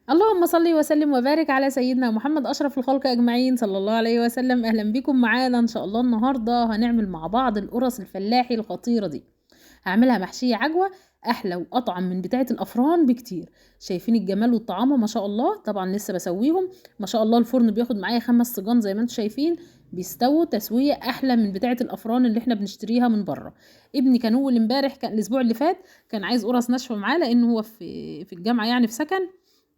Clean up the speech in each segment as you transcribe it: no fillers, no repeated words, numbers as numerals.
اللهم صل وسلم وبارك على سيدنا محمد أشرف الخلق أجمعين صلى الله عليه وسلم. أهلا بكم معانا إن شاء الله. النهاردة هنعمل مع بعض القرص الفلاحي الخطيرة دي. هعملها محشية عجوة، أحلى وأطعم من بتاعة الأفران بكتير. شايفين الجمال والطعامة ما شاء الله. طبعا لسه بسويهم ما شاء الله. الفرن بياخد معايا 5 سجان زي ما انتم شايفين، بيستووا تسوية أحلى من بتاعة الأفران اللي احنا بنشتريها من بره. ابني كان أول امبارح، كان الأسبوع اللي فات، كان عايز قرص ناشفة معاه لأنه هو في الجامعة يعني في سكن،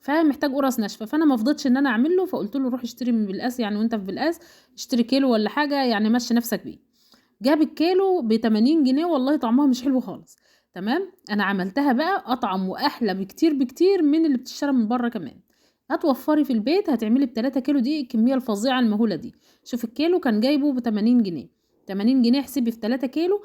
فمحتاج قرص ناشفه. فانا ما فضيتش ان انا اعمل له، فقلت له روح اشتري من بالقاس، يعني وانت في بالقاس اشتري كيلو ولا حاجه، يعني مشي نفسك بيه. جاب الكيلو ب 80 جنيه، والله طعمها مش حلو خالص. تمام، انا عملتها بقى اطعم واحلى بكتير بكتير من اللي بتشترى من بره كمان. هتوفري في البيت، هتعملي ب3 كيلو دي الكميه الفظيعه المهوله دي. شوف الكيلو كان جايبه ب 80 جنيه. 80 جنيه احسبي في 3 كيلو،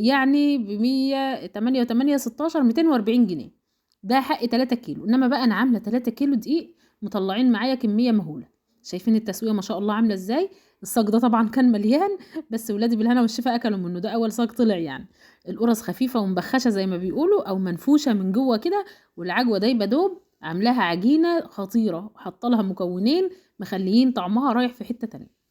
يعني ب 108 و8 16 240 جنيه. ده حق 3 كيلو. انما بقى انا عامله 3 كيلو دقيق، مطلعين معايا كميه مهوله. شايفين التسويه ما شاء الله عامله ازاي. الصاج ده طبعا كان مليان، بس ولادي بالهنا والشفا اكلوا منه. ده اول صاج طلع يعني. القرص خفيفه ومبخشه زي ما بيقولوا، او منفوشه من جوه كده، والعجوه دايبه دوب. عاملاها عجينه خطيره، حاطه لها مكونين مخليين طعمها رايح في حته تانية.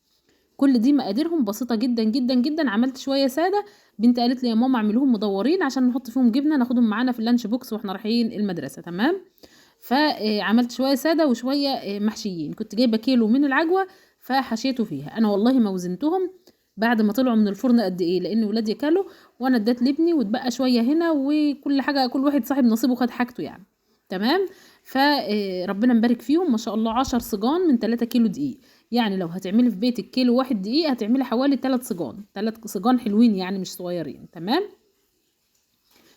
كل دي مقاديرهم بسيطه جدا جدا جدا. عملت شويه ساده، بنت قالت لي يا ماما اعملوهم مدورين عشان نحط فيهم جبنه ناخدهم معانا في اللانش بوكس واحنا رايحين المدرسه. تمام، فعملت شويه ساده وشويه محشيين. كنت جايبه كيلو من العجوه فحشيته فيها. انا والله ما وزنتهم بعد ما طلعوا من الفرن قد ايه، لان ولادي كلوا وانا اديت لابني واتبقى شويه هنا، وكل حاجه كل واحد صاحب نصيبه خد حاجته يعني. تمام، فربنا مبارك فيهم ما شاء الله. 10 صجان من 3 كيلو دقيق. يعني لو هتعملي في بيتك كيلو واحد دقيق، هتعملي حوالي 3 صجان. 3 صجان حلوين يعني، مش صغيرين. تمام،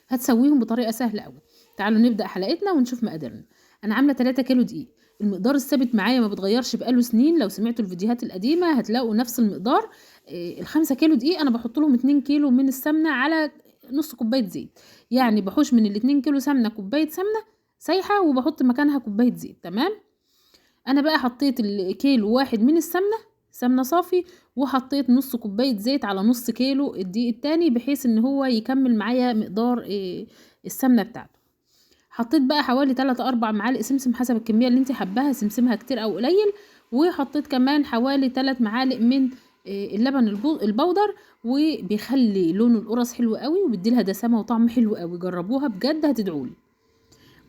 هتسويهم بطريقه سهله قوي. تعالوا نبدا حلقتنا ونشوف مقاديرنا. انا عامله 3 كيلو دقيق. المقدار الثابت معايا ما بتغيرش بقاله سنين، لو سمعتوا الفيديوهات القديمه هتلاقوا نفس المقدار. ال5 كيلو دقيق انا بحط لهم 2 كيلو من السمنه على نص كوبايه زيت. يعني بحوش من ال2 كيلو سمنه كوبايه سمنه سايحه، وبحط مكانها كوبايه زيت. تمام، انا بقى حطيت الكيلو واحد من السمنه، سمنه صافي، وحطيت نص كوبايه زيت على نص كيلو الدقيق التاني، بحيث ان هو يكمل معايا مقدار السمنه بتاعته. حطيت بقى حوالي 3 4 معالق سمسم حسب الكميه اللي انت حباها، سمسمها كتير او قليل. وحطيت كمان حوالي 3 معالق من اللبن البودر، وبيخلي لون القرص حلو قوي، وبيديلها دسامه وطعم حلو قوي. جربوها بجد هتدعولي.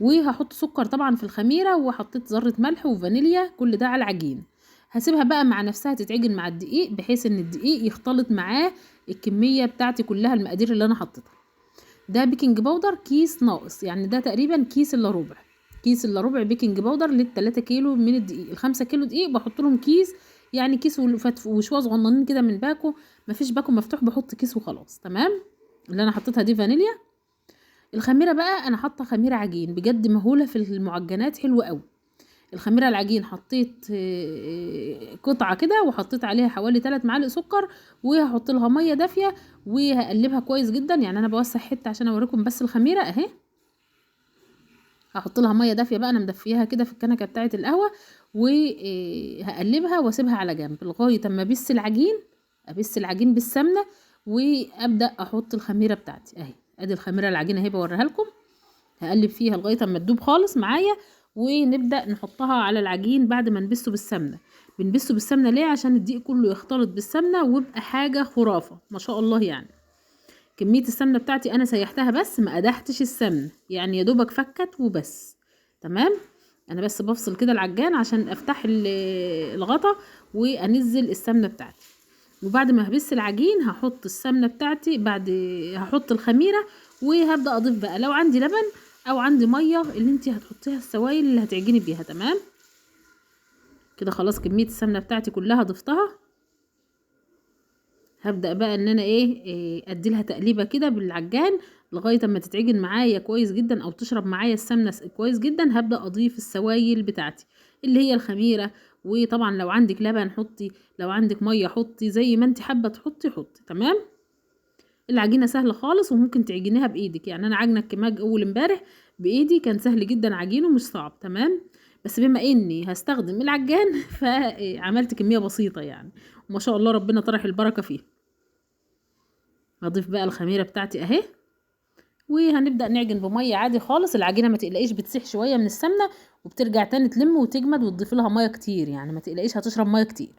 وهحط سكر طبعا في الخميره، وحطيت ذره ملح وفانيليا، كل ده على العجين. هسيبها بقى مع نفسها تتعجن مع الدقيق، بحيث ان الدقيق يختلط معاه الكميه بتاعتي كلها، المقادير اللي انا حطيتها. ده بيكنج باودر كيس ناقص، يعني ده تقريبا كيس الا ربع. كيس الا ربع بيكنج باودر لل3 كيلو من الدقيق. ال5 كيلو دقيق بحط لهم كيس، يعني كيس وشويه صغننين كده من باكو. مفيش باكو مفتوح بحط كيس وخلاص. تمام، اللي انا حطيتها دي فانيليا. الخميره بقى انا حاطه خميره عجين بجد مهوله في المعجنات، حلوه قوي. الخميره العجين حطيت قطعه كده، وحطيت عليها حوالي 3 معالق سكر، وهحط لها ميه دافيه وهقلبها كويس جدا. يعني انا بوسع حته عشان اوريكم بس الخميره اهي. هحط لها ميه دافيه بقى، انا مدفياها كده في الكنكه بتاعه القهوه، وهقلبها واسيبها على جنب لغايه اما ابس العجين. ابس العجين بالسمنه، وابدا احط الخميره بتاعتي اهي. ادي الخميره العجينه اهي بوريها لكم. هقلب فيها لغايه اما تدوب خالص معايا، ونبدا نحطها على العجين بعد ما نبسه بالسمنه. بنبسه بالسمنه ليه؟ عشان الدقيق كله يختلط بالسمنه ويبقى حاجه خرافه ما شاء الله. يعني كميه السمنه بتاعتي انا سيحتها بس ما قدحتش السمنه، يعني يا دوبك فكت وبس. تمام، انا بس بفصل كده العجان عشان افتح الغطا وانزل السمنه بتاعتي. وبعد ما هبس العجين هحط السمنه بتاعتي، بعد هحط الخميره، وهبدا اضيف بقى لو عندي لبن او عندي ميه اللي انتي هتحطيها، السوائل اللي هتعجني بيها. تمام، كده خلاص كميه السمنه بتاعتي كلها ضفتها. هبدأ بقى ان انا ادي لها تقليبه كده بالعجان لغايه اما تتعجن معايا كويس جدا، او تشرب معايا السمنه كويس جدا. هبدأ اضيف السوائل بتاعتي اللي هي الخميره. وطبعا لو عندك لبن حطي، لو عندك ميه حطي، زي ما انت حابه تحطي حطي. تمام، العجينه سهله خالص، وممكن تعجنيها بايدك. يعني انا عجنه الكماج اول امبارح بايدي، كان سهل جدا عجينه مش صعب. تمام، بس بما اني هستخدم العجان فعملت كميه بسيطه يعني، وما شاء الله ربنا طرح البركه فيها. هضيف بقى الخميره بتاعتي اهي، وهنبدأ نعجن بمية عادي خالص. العجينة ما تقلقيش بتسيح شوية من السمنة وبترجع تاني تلم وتجمد، وتضيفي لها مية كتير، يعني ما تقلقيش هتشرب مية كتير.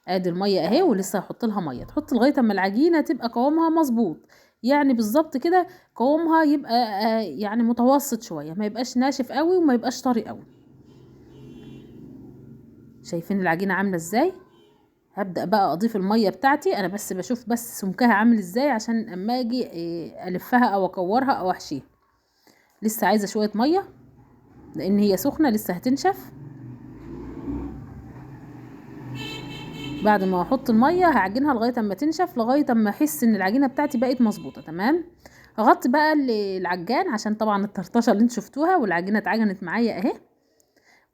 ادي المية اهي، ولسه هحط لها مية، تحط لغاية اما العجينة تبقى قوامها مظبوط، يعني بالظبط كده قوامها يبقى يعني متوسط شوية، ما يبقاش ناشف قوي وما يبقاش طري قوي. شايفين العجينة عاملة ازاي؟ هبدأ بقى اضيف المية بتاعتي، انا بس بشوف بس سمكها عامل ازاي عشان اما اجي الفها او اكورها او احشيها. لسه عايزة شوية مية لان هي سخنة لسه هتنشف. بعد ما احط المية هعجنها لغاية اما تنشف، لغاية اما احس ان العجينة بتاعتي بقت مظبوطة تمام. هغطي بقى العجان عشان طبعا الطرطشة اللي انتوا شفتوها، والعجينة اتعجنت معايا اهي،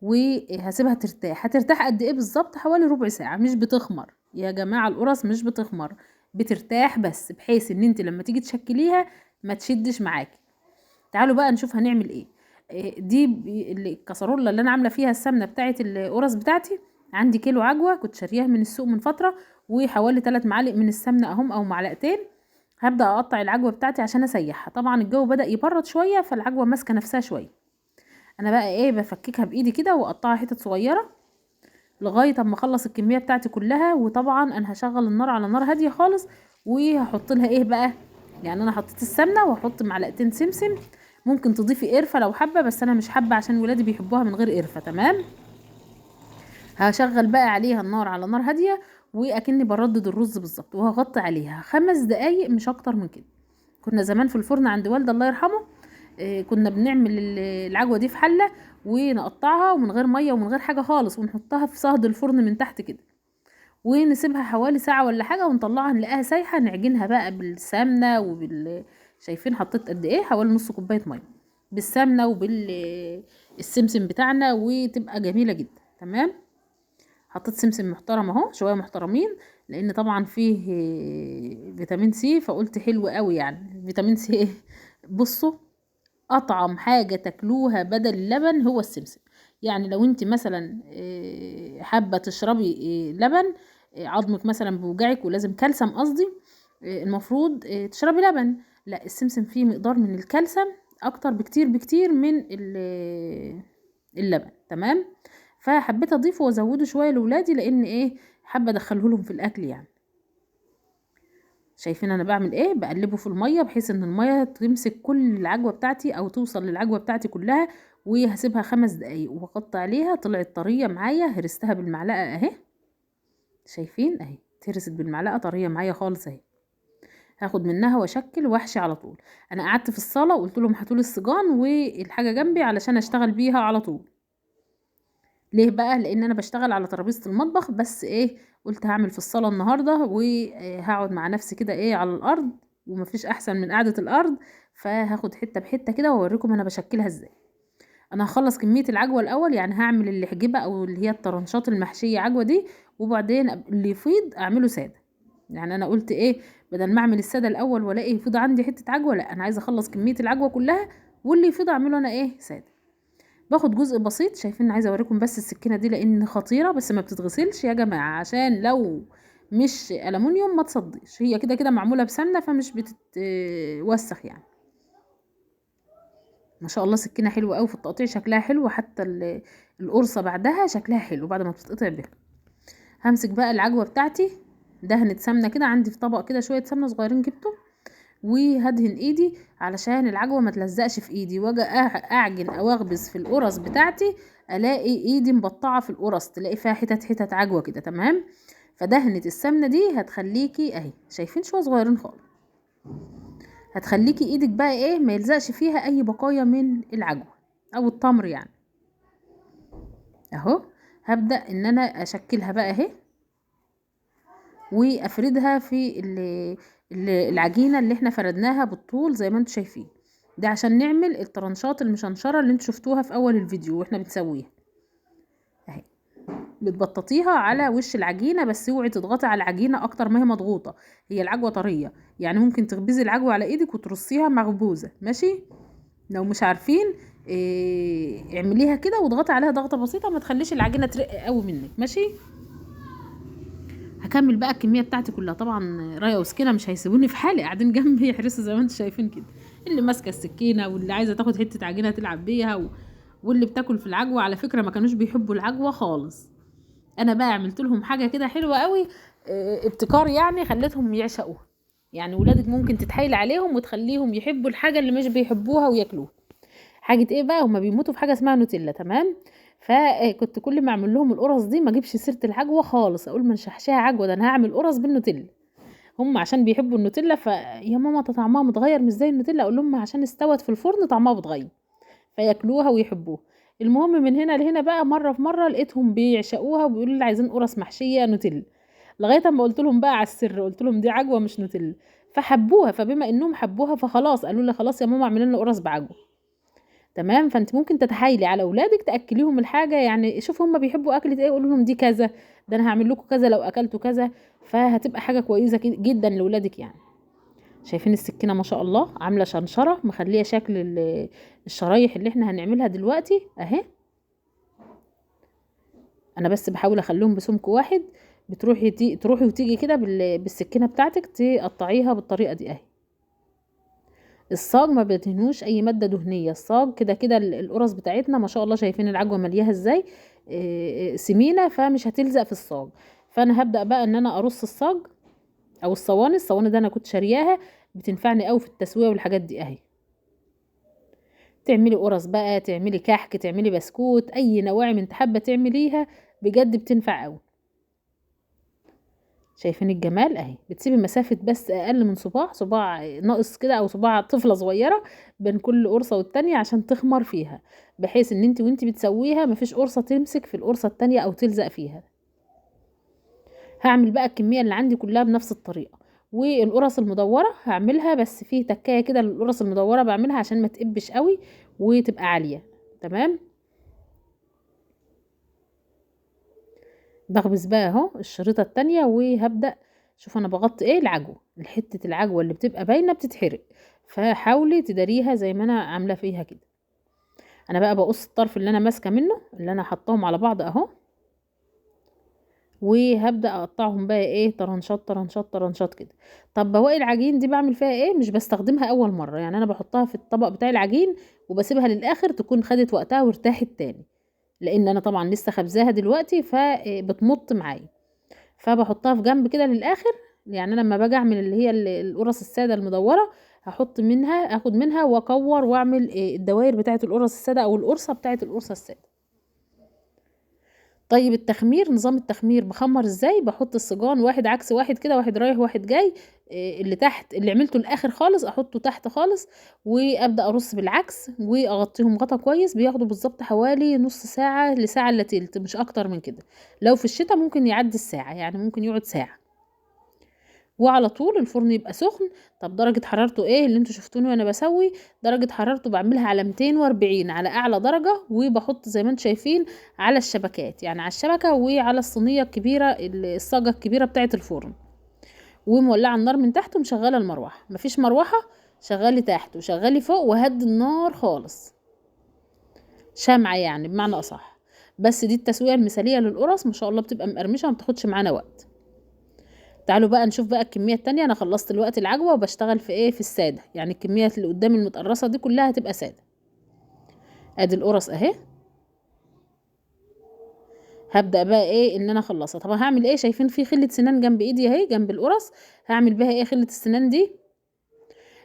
وهسيبها ترتاح. هترتاح قد ايه بالظبط؟ حوالي ربع ساعة. مش بتخمر يا جماعة، القرص مش بتخمر، بترتاح بس بحيث ان انت لما تيجي تشكليها ما تشدش معاكي. تعالوا بقى نشوف هنعمل ايه. دي الكسرولة اللي انا عاملة فيها السمنة بتاعت القرص بتاعتي. عندي كيلو عجوة كنت شارياها من السوق من فترة، وحوالي 3 معالق من السمنة اهم او معلقتين. هبدأ اقطع العجوة بتاعتي عشان اسيحها. طبعا الجو بدأ يبرد شوية فالعجوة ماسكة نفسها شوية. انا بقى ايه بفككها بايدي كده واقطعها حتت صغيرة لغاية اما اخلص الكمية بتاعتي كلها. وطبعا انا هشغل النار على نار هادية خالص، وهحط لها ايه بقى، يعني انا حطيت السمنة وهحط معلقتين سمسم. ممكن تضيفي قرفة لو حابة، بس انا مش حابة عشان ولادي بيحبوها من غير قرفة تمام. هشغل بقى عليها النار على نار هادية، واكني بردد الرز بالظبط، وهغطي عليها 5 دقايق مش اكتر من كده. كنا زمان في الفرن عند والدي الله يرحمه، كنا بنعمل العجوة دي في حلة ونقطعها ومن غير مية ومن غير حاجة خالص، ونحطها في صهد الفرن من تحت كده، ونسيبها حوالي ساعة ولا حاجة، ونطلعها نلاقيها سايحة. نعجنها بقى بالسمنة شايفين حطيت قد ايه؟ حوالي نص كوباية مية بالسمنة وبالسمسم بتاعنا، وتبقى جميلة جدا تمام. حطيت سمسم محترم اهو، شوية محترمين، لان طبعا فيه فيتامين سي، فقلت حلو قوي يعني فيتامين سي ايه. بصوا، اطعم حاجة تاكلوها بدل اللبن هو السمسم. يعني لو انت مثلا حابة تشربي لبن، عظمك مثلا بيوجعك ولازم كالسيوم قصدي، المفروض تشربي لبن. لا، السمسم فيه مقدار من الكالسيوم اكتر بكتير بكتير من اللبن تمام. فحبيت اضيفه وازوده شوية لولادي، لان ايه حابة ادخله لهم في الاكل يعني. شايفين انا بعمل ايه؟ بقلبه في الميه بحيث ان الميه تمسك كل العجوه بتاعتي او توصل للعجوه بتاعتي كلها. وهسيبها 5 دقايق واغطي عليها. طلعت طريه معايا، هرستها بالمعلقه اهي. شايفين اهي اتهرست بالمعلقه طريه معايا خالص اهي. هاخد منها واشكل واحشي على طول. انا قعدت في الصاله وقلت لهم هاتولي السجان والحاجه جنبي علشان اشتغل بيها على طول. ليه بقى؟ لان انا بشتغل على ترابيزه المطبخ، بس ايه قلت هعمل في الصاله النهارده وهقعد مع نفسي كده ايه على الارض، ومفيش احسن من قعده الارض. فهاخد حته بحته كده واوريكم انا بشكلها ازاي. انا هخلص كميه العجوه الاول، يعني هعمل الحجبه او اللي هي الطرنشات المحشيه عجوه دي، وبعدين اللي يفيض اعمله ساده. يعني انا قلت ايه، بدل ما اعمل الساده الاول والاقي يفيض عندي حته عجوه، لا انا عايزه اخلص كميه العجوه كلها، واللي يفيض اعمله انا ايه ساده. باخد جزء بسيط. شايفين عايزه اوريكم بس السكينه دي لان خطيره، بس ما بتتغسلش يا جماعه، عشان لو مش ألمونيوم ما تصديش. هي كده كده معموله بسمنه فمش بتتوسخ يعني. ما شاء الله سكينه حلوه قوي في التقطيع، شكلها حلو، حتى القرصه بعدها شكلها حلو بعد ما بتتقطع بيها. همسك بقى العجوه بتاعتي، دهنة سمنه كده عندي في طبق كده، شويه سمنه صغيرين جبته، وهدهن ايدي علشان العجوه ما تلزقش في ايدي، واجي اعجن او اخبز في القرص بتاعتي الاقي ايدي مبطعه في القرص، تلاقي فيها حتت حتت عجوه كده تمام. فدهنة السمنه دي هتخليكي اهي، شايفين شويه صغيرين خالص، هتخليكي ايدك بقى ايه ما يلزقش فيها اي بقايا من العجوه او التمر يعني. اهو هبدأ ان انا اشكلها بقى اهي، وافردها في العجينه اللي احنا فردناها بالطول زي ما انتم شايفين. ده عشان نعمل الطرنشات المشنشره اللي انتم شفتوها في اول الفيديو واحنا بنسويها اهي. بتبططيها على وش العجينه، بس اوعي تضغطي على العجينه اكتر ما هي مضغوطه. هي العجوه طريه، يعني ممكن تخبزي العجوه على ايدك وترصيها مخبوزه ماشي. لو مش عارفين اعمليها كده واضغطي عليها ضغطه بسيطه، ما تخليش العجينه ترق قوي منك ماشي. هكمل بقى الكميه بتاعتي كلها. طبعا رايه وسكينه مش هيسيبوني في حالي، قاعدين جنبي يحرسوا زي ما انتم شايفين كده. اللي ماسكه السكينه واللي عايزه تاخد حته عجينه تلعب بيها واللي بتاكل في العجوه. على فكره ما كانوش بيحبوا العجوه خالص. انا بقى عملت لهم حاجه كده حلوه قوي، ابتكار يعني، خليتهم يعشقوها. يعني ولادك ممكن تتحايل عليهم وتخليهم يحبوا الحاجه اللي مش بيحبوها وياكلوها. حاجه ايه بقى؟ هما بيموتوا في حاجه اسمها نوتيلا، تمام؟ فكنت كل ما اعمل لهم القرص دي ما اجيبش سيره العجوه خالص، اقول ما نشحشها عجوه، ده انا هعمل قرص بالنوتيلا. هم عشان بيحبوا النوتيلا، يا ماما ده طعمها متغير مش زي النوتيلا، اقول لهم عشان استوت في الفرن طعمها بتغير، فياكلوها ويحبوها. المهم من هنا لهنا بقى، مره في مره لقيتهم بيعشقوها وبيقولوا لي عايزين قرص محشيه نوتيلا، لغايه اما قلت لهم بقى على السر، قلت لهم دي عجوه مش نوتيلا. فحبوها، فبما انهم حبوها فخلاص قالوا لي خلاص يا ماما اعملي لنا قرص بعجوه. تمام؟ فانت ممكن تتحايلي على اولادك تاكليهم الحاجه، يعني شوف هم بيحبوا اكله ايه، قولوا لهم دي كذا، ده انا هعمل لكم كذا لو اكلتوا كذا. فهتبقى حاجه كويسه جدا لاولادك يعني. شايفين السكينه ما شاء الله عامله شنشره، مخليه شكل الشرايح اللي احنا هنعملها دلوقتي اهي. انا بس بحاول اخليهم بسمك واحد. تروحي وتيجي كده بالسكينه بتاعتك تقطعيها بالطريقه دي اهي. الصاج ما بيدهنوش اي ماده دهنيه، الصاج كده كده القرص بتاعتنا ما شاء الله شايفين العجوه ملياها ازاي، سمينه، فمش هتلزق في الصاج. فانا هبدا بقى ان انا ارص الصاج او الصواني ده انا كنت شارياها، بتنفعني قوي في التسويه والحاجات دي اهي. تعملي قرص بقى، تعملي كحك، تعملي بسكوت، اي نواعم انت حابه تعمليها بجد بتنفع قوي. شايفين الجمال اهي؟ بتسيبي مسافه بس اقل من صباع ناقص كده، او صباع طفله صغيره بين كل قرصه والتانية عشان تخمر فيها، بحيث ان انت بتسويها مفيش قرصه تمسك في القرصه التانية او تلزق فيها. هعمل بقى الكميه اللي عندي كلها بنفس الطريقه. والقرص المدوره هعملها، بس فيه تكايه كده للقرص المدوره بعملها عشان ما تقبش قوي وتبقى عاليه. تمام؟ بخبز بقى اهو الشريطه التانية، وهبدا شوف انا بغطي ايه العجوه، حته العجوه اللي بتبقى باينه بتتحرق، فحاولي تداريها زي ما انا عامله فيها كده. انا بقى بقص الطرف اللي انا ماسكه منه، اللي انا حطاهم على بعض اهو، وهبدا اقطعهم بقى ايه طرنشات طرنشات طرنشات كده. طب بواقي العجين دي بعمل فيها ايه؟ مش بستخدمها اول مره، يعني انا بحطها في الطبق بتاع العجين وبسيبها للاخر تكون خدت وقتها وارتاحت تاني، لان انا طبعا لسه خبزاها دلوقتي فبتمط معايا، فبحطها في جنب كده للاخر. يعني انا لما باجي اعمل اللي هي القرص الساده المدوره، اخد منها واكور واعمل الدوائر بتاعه القرص الساده او القرصه بتاعه القرصه الساده. طيب التخمير، نظام التخمير بخمر ازاي؟ بحط الصجان واحد عكس واحد كده، واحد رايح واحد جاي، اللي تحت اللي عملته الاخر خالص احطه تحت خالص، وابدا ارص بالعكس واغطيهم غطا كويس. بياخدوا بالظبط حوالي نص ساعه لساعه الا تلت، مش اكتر من كده. لو في الشتاء ممكن يعدي الساعه، يعني ممكن يقعد ساعه. وعلى طول الفرن يبقى سخن. طب درجة حرارته ايه اللي انتوا شفتوني وانا بسوي؟ درجة حرارته بعملها على 240 على اعلى درجة، وبحط زي ما انتوا شايفين على الشبكات، يعني على الشبكة وعلى الصينية الكبيرة الصاجة الكبيرة بتاعة الفرن، ومولعة النار من تحت ومشغلة المروحة. مفيش مروحة، شغلي تحت وشغلي فوق وهدي النار خالص، شمعة يعني بمعنى اصح. بس دي التسوية المثالية للقرص، ما شاء الله بتبقى مقرمشة وما بتاخدش معانا وقت. تعالوا بقى نشوف بقى الكمية التانية. انا خلصت الوقت العجوة وبشتغل في ايه، في السادة، يعني الكميات اللي قدامي المتقرصة دي كلها هتبقى سادة. ادي القرص اهي. هبدأ بقى ايه ان انا اخلصها. طب هعمل ايه؟ شايفين في خلة سنان جنب ايدي اهي جنب القرص، هعمل بيها ايه خلة السنان دي؟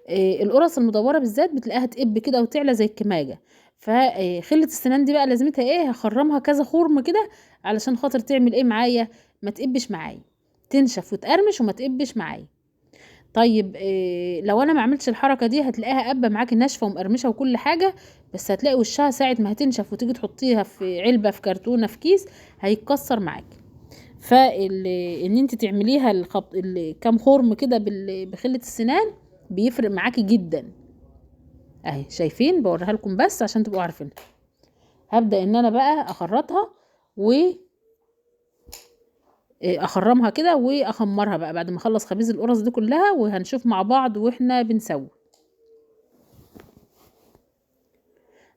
إيه، القرص المدورة بالذات بتلاقيها تقب كده وتعلى زي الكماجة، فخلة السنان دي بقى لازمتها ايه؟ هخرمها كذا خرم كده علشان خاطر تعمل ايه معايا؟ ما تقبش معايا، تنشف وتقرمش وما تقبش معايا. طيب لو انا ما عملتش الحركه دي هتلاقيها قبه معاكي ناشفه ومقرمشه وكل حاجه، بس هتلاقي وشها ساعه ما هتنشف وتيجي تحطيها في علبه في كرتونه في كيس هيتكسر معاكي. ان انت تعمليها كام خرم كده بخله السنان بيفرق معاكي جدا اهي. شايفين؟ بوريها لكم بس عشان تبقوا عارفين. هبدا ان انا بقى اخرطها و اخرمها كده واخمرها بقى بعد ما اخلص خبيز القرص دي كلها، وهنشوف مع بعض واحنا بنسوي.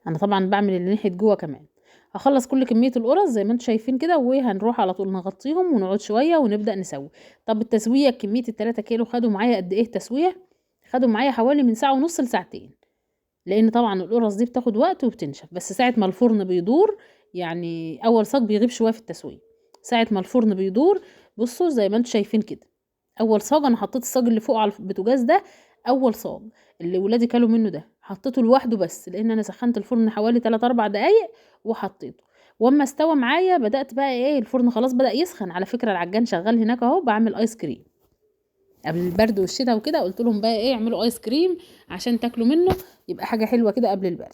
انا طبعا بعمل اللي ناحيه جوه كمان. هخلص كل كميه القرص زي ما انتم شايفين كده، وهنروح على طول نغطيهم ونقعد شويه ونبدا نسوي. طب التسويه، كميه ال3 كيلو خدوا معايا قد ايه تسويه؟ خدوا معايا حوالي من ساعة ونص لساعتين، لان طبعا القرص دي بتاخد وقت وبتنشف. بس ساعة ما الفرن بيدور، يعني اول صاج بيغيب شوية في التسوية، ساعة ما الفرن بيدور بصوا زي ما انتم شايفين كده. اول صاج انا حطيت الصاج اللي فوق على البوتاجاز ده، اول صاج اللي ولادي كلوا منه ده حطيته لوحده، بس لان انا سخنت الفرن حوالي 3 4 دقايق وحطيته. واما استوى معايا بدأت بقى ايه، الفرن خلاص بدأ يسخن. على فكرة العجان شغال هناك اهو، بعمل ايس كريم قبل البرد والشتاء وكده. قلت لهم بقى ايه، اعملوا ايس كريم عشان تاكلوا منه، يبقى حاجة حلوة كده قبل البرد.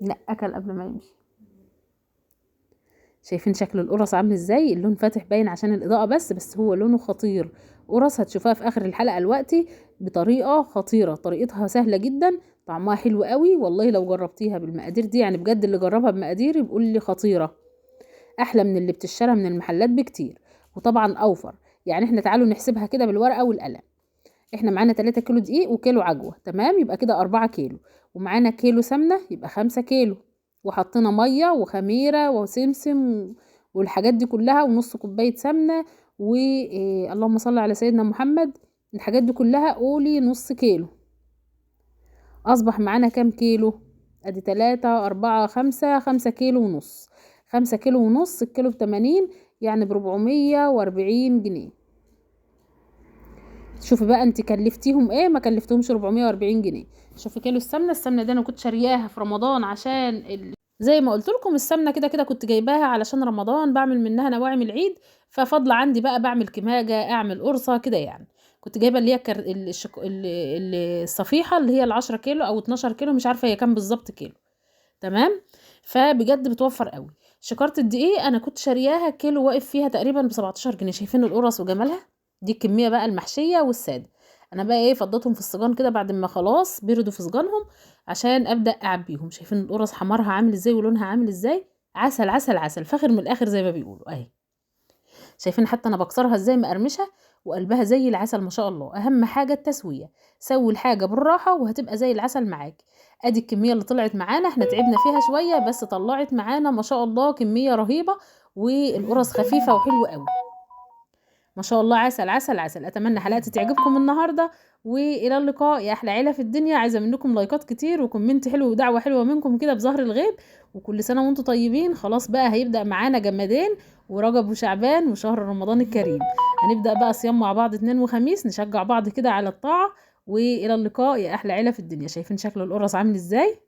لا اكل قبل ما يمشي. شايفين شكل القرص عامل ازاي؟ اللون فاتح باين عشان الاضاءة بس هو لونه خطير. قرص هتشوفها في اخر الحلقة دلوقتي بطريقة خطيرة، طريقتها سهلة جدا، طعمها حلو قوي والله. لو جربتيها بالمقادير دي، يعني بجد اللي جربها بمقادير بيقول لي خطيرة، احلى من اللي بتشترى من المحلات بكتير، وطبعا اوفر. يعني احنا تعالوا نحسبها كده بالورقة والقلم. احنا معانا 3 كيلو دقيق وكيلو عجوة، تمام؟ يبقى كده 4 كيلو. ومعانا كيلو سمنة يبقى 5 كيلو. وحطينا مية وخميرة وسمسم والحاجات دي كلها، ونص كوباية سمنة اللهم صل على سيدنا محمد. الحاجات دي كلها قولي نص كيلو. اصبح معانا كام كيلو؟ ادي 3 4 5، 5 كيلو ونص. 5 كيلو ونص، الكيلو ب80، يعني ب440 جنيه. شوفي بقى انت كلفتيهم ايه، ما كلفتهمش 440 جنيه. شوفي كيلو السمنه دي انا كنت شارياها في رمضان عشان زي ما قلت لكم السمنه كده كده كنت جايباها علشان رمضان، بعمل منها نواعم العيد، ففضل عندي بقى بعمل كماجه، اعمل قرصه كده يعني. كنت جايبه اللي هي الصفيحه اللي هي ال10 كيلو او 12 كيلو، مش عارفه هي كام بالظبط كيلو، تمام؟ فبجد بتوفر قوي. شكارة الدقيق انا كنت شارياها كيلو واقف فيها تقريبا ب17 جنيه. شايفين القرص وجمالها؟ دي الكميه بقى المحشيه والساده. انا بقى ايه، فضيتهم في الصاجان كده بعد ما خلاص بردوا في صاجانهم عشان ابدا اعبيهم. شايفين القرص حمارها عامل ازاي ولونها عامل ازاي؟ عسل عسل عسل، فاخر من الاخر زي ما بيقولوا اهي. شايفين حتى انا بكسرها ازاي مقرمشه، وقلبها زي العسل ما شاء الله. اهم حاجه التسويه، سوي الحاجه بالراحه وهتبقى زي العسل معاك. ادي الكميه اللي طلعت معانا، احنا تعبنا فيها شويه بس طلعت معانا ما شاء الله كميه رهيبه، والقرص خفيفه وحلوه قوي ما شاء الله. عسل عسل عسل. اتمنى حلقتي تعجبكم النهارده، والى اللقاء يا احلى عيله في الدنيا. عايزه منكم لايكات كتير وكومنت حلو ودعوه حلوه منكم كده بظهر الغيب. وكل سنه وانتم طيبين. خلاص بقى هيبدا معانا جمادين ورجب وشعبان وشهر رمضان الكريم. هنبدا بقى صيام مع بعض اثنين وخميس، نشجع بعض كده على الطاعه. والى اللقاء يا احلى عيله في الدنيا. شايفين شكل القرص عامل ازاي؟